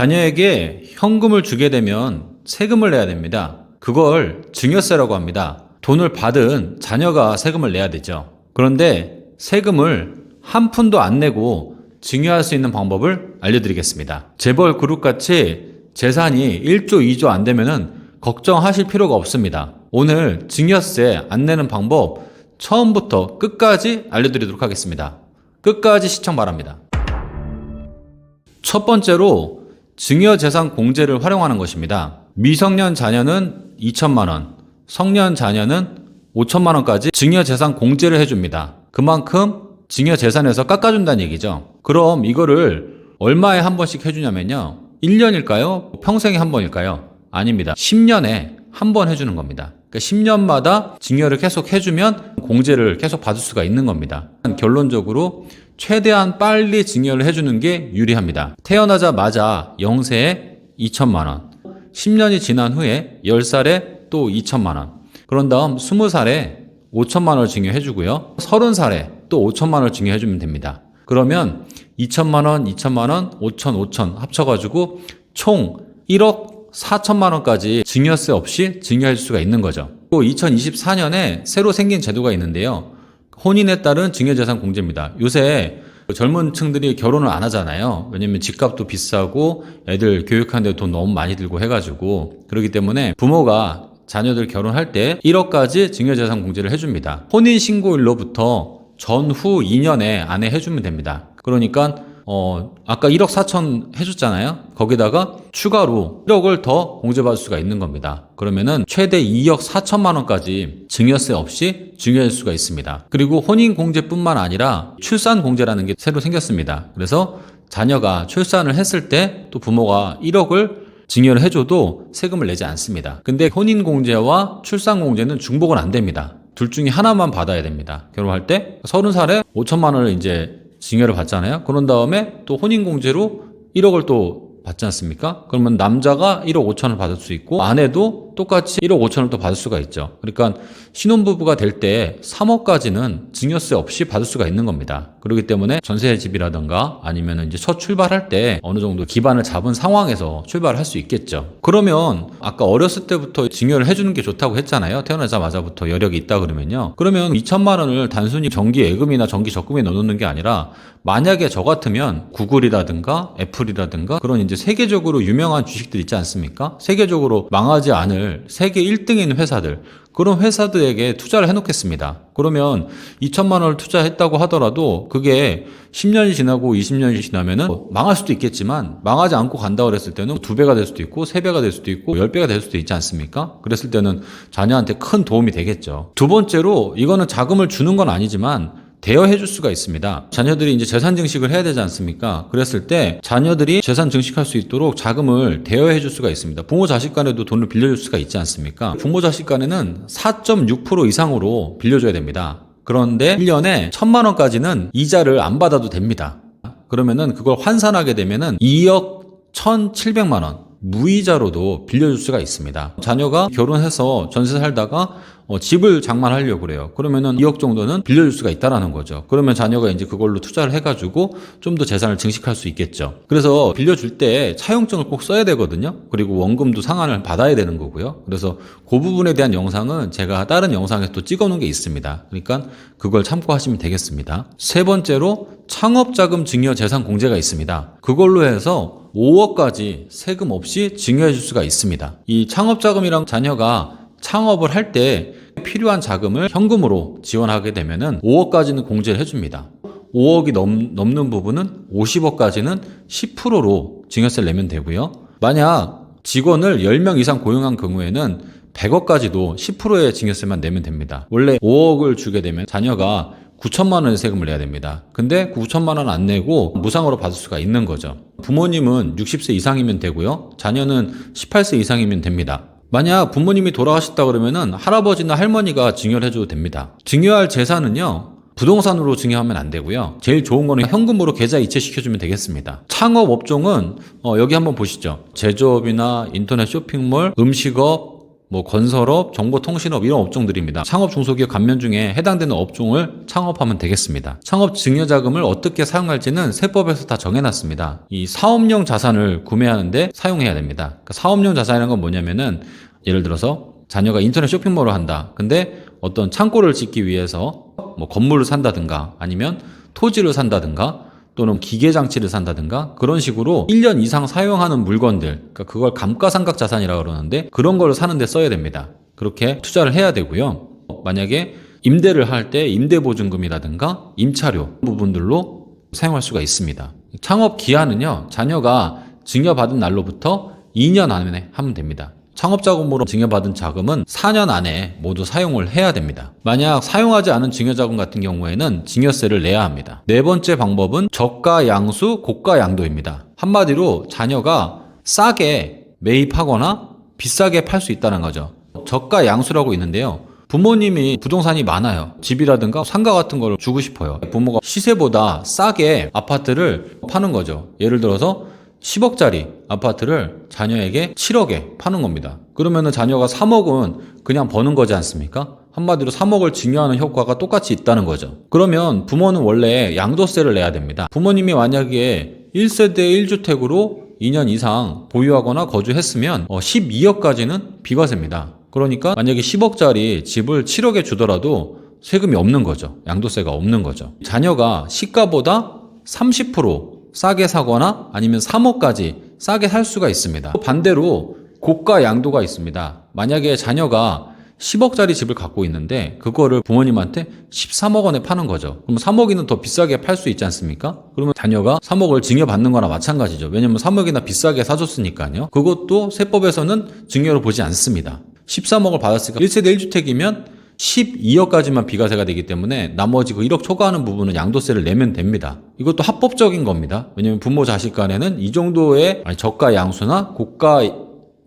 자녀에게 현금을 주게 되면 세금을 내야 됩니다. 그걸 증여세라고 합니다. 돈을 받은 자녀가 세금을 내야 되죠. 그런데 세금을 한 푼도 안 내고 증여할 수 있는 방법을 알려드리겠습니다. 재벌 그룹같이 재산이 1조, 2조 안 되면은 걱정하실 필요가 없습니다. 오늘 증여세 안 내는 방법 처음부터 끝까지 알려드리도록 하겠습니다. 끝까지 시청 바랍니다. 첫 번째로 증여재산 공제를 활용하는 것입니다. 미성년 자녀는 2천만 원, 성년 자녀는 5천만 원까지 증여재산 공제를 해줍니다. 그만큼 증여재산에서 깎아준다는 얘기죠. 그럼 이거를 얼마에 한 번씩 해주냐면요. 1년일까요? 평생에 한 번일까요? 아닙니다. 10년에 한 번 해주는 겁니다. 그러니까 10년마다 증여를 계속 해주면 공제를 계속 받을 수가 있는 겁니다. 결론적으로 최대한 빨리 증여를 해주는 게 유리합니다. 태어나자마자 0세에 2천만 원, 10년이 지난 후에 10살에 또 2천만 원, 그런 다음 20살에 5천만 원을 증여해주고요. 30살에 또 5천만 원을 증여해주면 됩니다. 그러면 2천만 원, 2천만 원, 5천 합쳐가지고 총 1억 4천만 원까지 증여세 없이 증여해줄 수가 있는 거죠. 또 2024년에 새로 생긴 제도가 있는데요. 혼인에 따른 증여재산 공제입니다. 요새 젊은 층들이 결혼을 안 하잖아요. 왜냐면 집값도 비싸고 애들 교육하는 데 돈 너무 많이 들고 해가지고, 그렇기 때문에 부모가 자녀들 결혼할 때 1억까지 증여재산 공제를 해줍니다. 혼인신고일로부터 전후 2년에 안에 해주면 됩니다. 그러니까 아까 1억 4천 해줬잖아요. 거기다가 추가로 1억을 더 공제받을 수가 있는 겁니다. 그러면은 최대 2억 4천만 원까지 증여세 없이 증여할 수가 있습니다. 그리고 혼인공제뿐만 아니라 출산공제라는 게 새로 생겼습니다. 그래서 자녀가 출산을 했을 때 또 부모가 1억을 증여를 해줘도 세금을 내지 않습니다. 근데 혼인공제와 출산공제는 중복은 안 됩니다. 둘 중에 하나만 받아야 됩니다. 결혼할 때 30살에 5천만 원을 이제 증여를 받잖아요. 그런 다음에 또 혼인공제로 1억을 또 받지 않습니까? 그러면 남자가 1억 5천을 받을 수 있고 아내도 똑같이 1억 5천을 또 받을 수가 있죠. 그러니까 신혼부부가 될 때 3억까지는 증여세 없이 받을 수가 있는 겁니다. 그렇기 때문에 전세집이라든가 아니면 이제 첫 출발할 때 어느 정도 기반을 잡은 상황에서 출발을 할 수 있겠죠. 그러면 아까 어렸을 때부터 증여를 해주는 게 좋다고 했잖아요. 태어나자마자부터 여력이 있다 그러면요. 그러면 2천만 원을 단순히 정기 예금이나 정기 적금에 넣어놓는 게 아니라 만약에 저 같으면 구글이라든가 애플이라든가 그런 이제 세계적으로 유명한 주식들 있지 않습니까? 세계적으로 망하지 않을 세계 1등인 회사들, 그런 회사들에게 투자를 해놓겠습니다. 그러면 2천만 원을 투자했다고 하더라도 그게 10년이 지나고 20년이 지나면은 망할 수도 있겠지만 망하지 않고 간다 그랬을 때는 2배가 될 수도 있고 3배가 될 수도 있고 10배가 될 수도 있지 않습니까? 그랬을 때는 자녀한테 큰 도움이 되겠죠. 두 번째로 이거는 자금을 주는 건 아니지만 대여해 줄 수가 있습니다. 자녀들이 이제 재산 증식을 해야 되지 않습니까? 그랬을 때 자녀들이 재산 증식할 수 있도록 자금을 대여해 줄 수가 있습니다. 부모 자식 간에도 돈을 빌려줄 수가 있지 않습니까? 부모 자식 간에는 4.6% 이상으로 빌려줘야 됩니다. 그런데 1년에 1,000만 원까지는 이자를 안 받아도 됩니다. 그러면은 그걸 환산하게 되면은 2억 1,700만 원 무이자로도 빌려줄 수가 있습니다. 자녀가 결혼해서 전세 살다가 집을 장만하려고 그래요. 그러면은 2억 정도는 빌려줄 수가 있다라는 거죠. 그러면 자녀가 이제 그걸로 투자를 해가지고 좀 더 재산을 증식할 수 있겠죠. 그래서 빌려줄 때 차용증을 꼭 써야 되거든요. 그리고 원금도 상환을 받아야 되는 거고요. 그래서 그 부분에 대한 영상은 제가 다른 영상에 또 찍어놓은 게 있습니다. 그러니까 그걸 참고하시면 되겠습니다. 세 번째로 창업자금 증여 재산 공제가 있습니다. 그걸로 해서 5억까지 세금 없이 증여해 줄 수가 있습니다. 이 창업자금이랑 자녀가 창업을 할 때 필요한 자금을 현금으로 지원하게 되면은 5억까지는 공제를 해줍니다. 5억이 넘는 부분은 50억까지는 10%로 증여세를 내면 되고요. 만약 직원을 10명 이상 고용한 경우에는 100억까지도 10%의 증여세만 내면 됩니다. 원래 5억을 주게 되면 자녀가 9천만 원의 세금을 내야 됩니다. 근데 9천만 원 안 내고 무상으로 받을 수가 있는 거죠. 부모님은 60세 이상이면 되고요. 자녀는 18세 이상이면 됩니다. 만약 부모님이 돌아가셨다 그러면은 할아버지나 할머니가 증여를 해줘도 됩니다. 증여할 재산은요, 부동산으로 증여하면 안 되고요. 제일 좋은 거는 현금으로 계좌 이체시켜주면 되겠습니다. 창업 업종은 여기 한번 보시죠. 제조업이나 인터넷 쇼핑몰, 음식업, 뭐 건설업, 정보통신업 이런 업종들입니다. 창업 중소기업 감면 중에 해당되는 업종을 창업하면 되겠습니다. 창업 증여자금을 어떻게 사용할지는 세법에서 다 정해놨습니다. 이 사업용 자산을 구매하는데 사용해야 됩니다. 그러니까 사업용 자산이라는 건 뭐냐면은 예를 들어서 자녀가 인터넷 쇼핑몰을 한다. 근데 어떤 창고를 짓기 위해서 뭐 건물을 산다든가 아니면 토지를 산다든가 또는 기계장치를 산다든가 그런 식으로 1년 이상 사용하는 물건들, 그러니까 그걸 감가상각 자산이라고 그러는데 그런 걸 사는 데 써야 됩니다. 그렇게 투자를 해야 되고요. 만약에 임대를 할 때 임대보증금이라든가 임차료 부분들로 사용할 수가 있습니다. 창업 기한은요, 자녀가 증여받은 날로부터 2년 안에 하면 됩니다. 창업자금으로 증여받은 자금은 4년 안에 모두 사용을 해야 됩니다. 만약 사용하지 않은 증여자금 같은 경우에는 증여세를 내야 합니다. 네 번째 방법은 저가 양수, 고가 양도입니다. 한마디로 자녀가 싸게 매입하거나 비싸게 팔 수 있다는 거죠. 저가 양수라고 있는데요. 부모님이 부동산이 많아요. 집이라든가 상가 같은 걸 주고 싶어요. 부모가 시세보다 싸게 아파트를 파는 거죠. 예를 들어서 10억짜리 아파트를 자녀에게 7억에 파는 겁니다. 그러면은 자녀가 3억은 그냥 버는 거지 않습니까? 한마디로 3억을 증여하는 효과가 똑같이 있다는 거죠. 그러면 부모는 원래 양도세를 내야 됩니다. 부모님이 만약에 1세대 1주택으로 2년 이상 보유하거나 거주했으면 12억까지는 비과세입니다. 그러니까 만약에 10억짜리 집을 7억에 주더라도 세금이 없는 거죠. 양도세가 없는 거죠. 자녀가 시가보다 30% 싸게 사거나 아니면 3억까지 싸게 살 수가 있습니다. 반대로 고가 양도가 있습니다. 만약에 자녀가 10억짜리 집을 갖고 있는데 그거를 부모님한테 13억 원에 파는 거죠. 그럼 3억이는 더 비싸게 팔 수 있지 않습니까? 그러면 자녀가 3억을 증여받는 거나 마찬가지죠. 왜냐면 3억이나 비싸게 사줬으니까요. 그것도 세법에서는 증여로 보지 않습니다. 13억을 받았으니까 1세대 1주택이면 12억까지만 비과세가 되기 때문에 나머지 그 1억 초과하는 부분은 양도세를 내면 됩니다. 이것도 합법적인 겁니다. 왜냐하면 부모 자식 간에는 이 정도의 저가 양수나 고가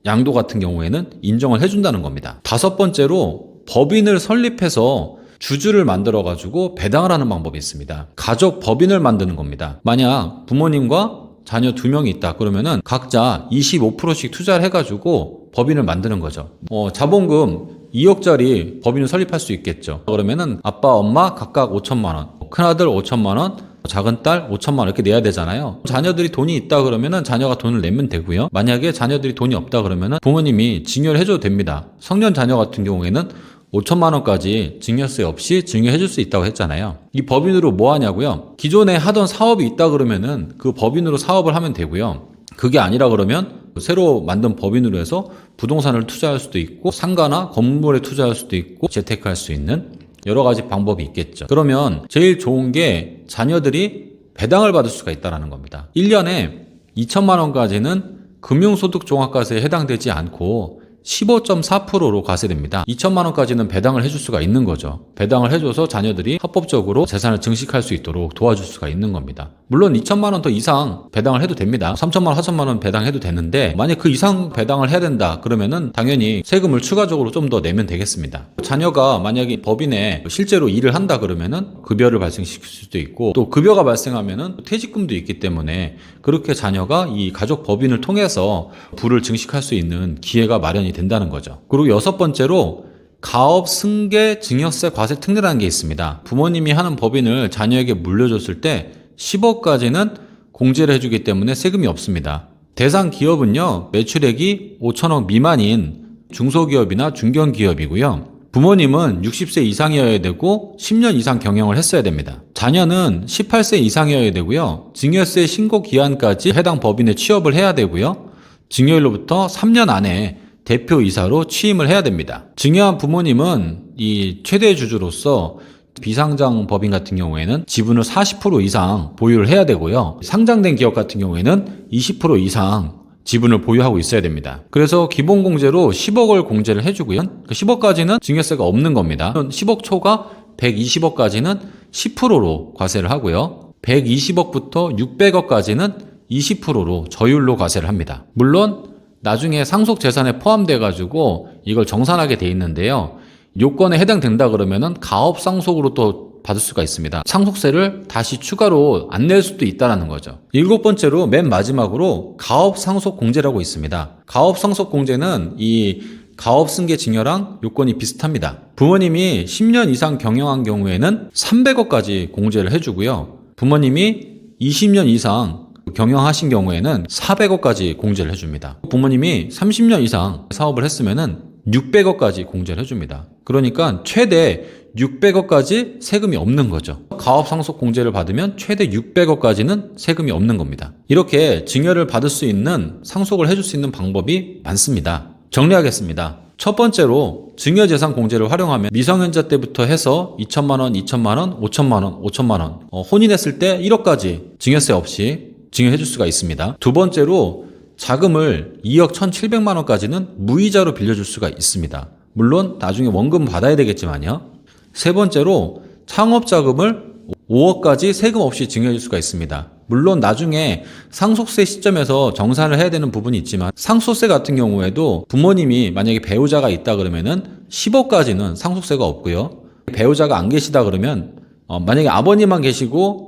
양도 같은 경우에는 인정을 해준다는 겁니다. 다섯 번째로 법인을 설립해서 주주를 만들어가지고 배당을 하는 방법이 있습니다. 가족 법인을 만드는 겁니다. 만약 부모님과 자녀 2명이 있다 그러면은 각자 25%씩 투자를 해가지고 법인을 만드는 거죠. 자본금 2억짜리 법인을 설립할 수 있겠죠. 그러면은 아빠, 엄마 각각 5천만 원, 큰아들 5천만 원, 작은 딸 5천만 원 이렇게 내야 되잖아요. 자녀들이 돈이 있다 그러면은 자녀가 돈을 내면 되고요. 만약에 자녀들이 돈이 없다 그러면은 부모님이 증여를 해줘도 됩니다. 성년 자녀 같은 경우에는 5천만 원까지 증여세 없이 증여해 줄 수 있다고 했잖아요. 이 법인으로 뭐 하냐고요? 기존에 하던 사업이 있다 그러면은 그 법인으로 사업을 하면 되고요. 그게 아니라 그러면 새로 만든 법인으로 해서 부동산을 투자할 수도 있고 상가나 건물에 투자할 수도 있고 재테크할 수 있는 여러 가지 방법이 있겠죠. 그러면 제일 좋은 게 자녀들이 배당을 받을 수가 있다는 겁니다. 1년에 2천만 원까지는 금융소득종합과세에 해당되지 않고 15.4%로 과세됩니다. 2천만 원까지는 배당을 해줄 수가 있는 거죠. 배당을 해줘서 자녀들이 합법적으로 재산을 증식할 수 있도록 도와줄 수가 있는 겁니다. 물론 2천만 원 더 이상 배당을 해도 됩니다. 3천만 원, 4천만 원 배당해도 되는데 만약 그 이상 배당을 해야 된다 그러면은 당연히 세금을 추가적으로 좀 더 내면 되겠습니다. 자녀가 만약에 법인에 실제로 일을 한다 그러면은 급여를 발생시킬 수도 있고 또 급여가 발생하면은 퇴직금도 있기 때문에 그렇게 자녀가 이 가족 법인을 통해서 부를 증식할 수 있는 기회가 마련이 된다는 거죠. 그리고 여섯 번째로 가업 승계 증여세 과세 특례라는 게 있습니다. 부모님이 하는 법인을 자녀에게 물려줬을 때 10억까지는 공제를 해주기 때문에 세금이 없습니다. 대상 기업은요, 매출액이 5천억 미만인 중소기업이나 중견기업이고요. 부모님은 60세 이상이어야 되고 10년 이상 경영을 했어야 됩니다. 자녀는 18세 이상이어야 되고요. 증여세 신고 기한까지 해당 법인에 취업을 해야 되고요. 증여일로부터 3년 안에 대표이사로 취임을 해야 됩니다. 증여한 부모님은 이 최대 주주로서 비상장 법인 같은 경우에는 지분을 40% 이상 보유를 해야 되고요. 상장된 기업 같은 경우에는 20% 이상 지분을 보유하고 있어야 됩니다. 그래서 기본공제로 10억을 공제를 해주고요. 그 10억까지는 증여세가 없는 겁니다. 10억 초과 120억까지는 10%로 과세를 하고요. 120억부터 600억까지는 20%로 저율로 과세를 합니다. 물론 나중에 상속 재산에 포함돼 가지고 이걸 정산하게 돼 있는데요. 요건에 해당된다 그러면은 가업 상속으로 또 받을 수가 있습니다. 상속세를 다시 추가로 안 낼 수도 있다는 거죠. 일곱 번째로 맨 마지막으로 가업 상속 공제라고 있습니다. 가업 상속 공제는 이 가업승계 증여랑 요건이 비슷합니다. 부모님이 10년 이상 경영한 경우에는 300억까지 공제를 해주고요. 부모님이 20년 이상 경영하신 경우에는 400억까지 공제를 해줍니다. 부모님이 30년 이상 사업을 했으면은 600억까지 공제를 해줍니다. 그러니까 최대 600억까지 세금이 없는 거죠. 가업 상속 공제를 받으면 최대 600억까지는 세금이 없는 겁니다. 이렇게 증여를 받을 수 있는, 상속을 해줄 수 있는 방법이 많습니다. 정리하겠습니다. 첫 번째로 증여재산 공제를 활용하면 미성년자 때부터 해서 2천만 원, 2천만 원, 5천만 원, 5천만 원, 혼인했을 때 1억까지 증여세 없이 증여해줄 수가 있습니다. 두 번째로 자금을 2억 1,700만 원까지는 무이자로 빌려줄 수가 있습니다. 물론 나중에 원금 받아야 되겠지만요. 세 번째로 창업자금을 5억까지 세금 없이 증여해줄 수가 있습니다. 물론 나중에 상속세 시점에서 정산을 해야 되는 부분이 있지만 상속세 같은 경우에도 부모님이 만약에 배우자가 있다 그러면은 10억까지는 상속세가 없고요. 배우자가 안 계시다 그러면 만약에 아버님만 계시고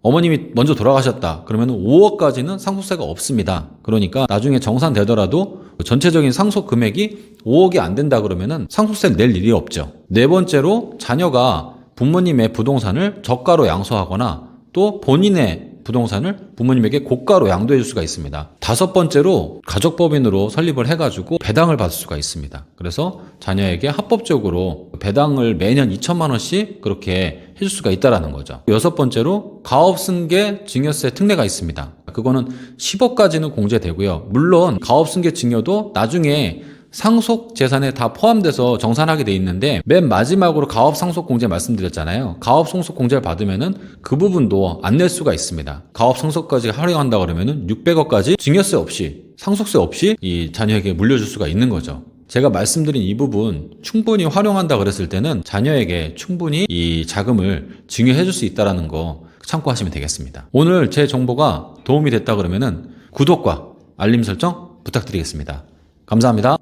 어머님이 먼저 돌아가셨다 그러면 5억까지는 상속세가 없습니다. 그러니까 나중에 정산되더라도 전체적인 상속 금액이 5억이 안 된다 그러면은 상속세를 낼 일이 없죠. 네 번째로 자녀가 부모님의 부동산을 저가로 양수하거나 또 본인의 부동산을 부모님에게 고가로 양도해 줄 수가 있습니다. 다섯 번째로 가족법인으로 설립을 해가지고 배당을 받을 수가 있습니다. 그래서 자녀에게 합법적으로 배당을 매년 2천만 원씩 그렇게 해줄 수가 있다라는 거죠. 여섯 번째로 가업승계 증여세 특례가 있습니다. 그거는 10억까지는 공제되고요. 물론 가업승계 증여도 나중에 상속 재산에 다 포함돼서 정산하게 돼 있는데 맨 마지막으로 가업 상속 공제 말씀드렸잖아요. 가업 상속 공제를 받으면은 그 부분도 안 낼 수가 있습니다. 가업 상속까지 활용한다 그러면은 600억까지 증여세 없이 상속세 없이 이 자녀에게 물려줄 수가 있는 거죠. 제가 말씀드린 이 부분 충분히 활용한다 그랬을 때는 자녀에게 충분히 이 자금을 증여해 줄 수 있다는 거 참고하시면 되겠습니다. 오늘 제 정보가 도움이 됐다 그러면은 구독과 알림 설정 부탁드리겠습니다. 감사합니다.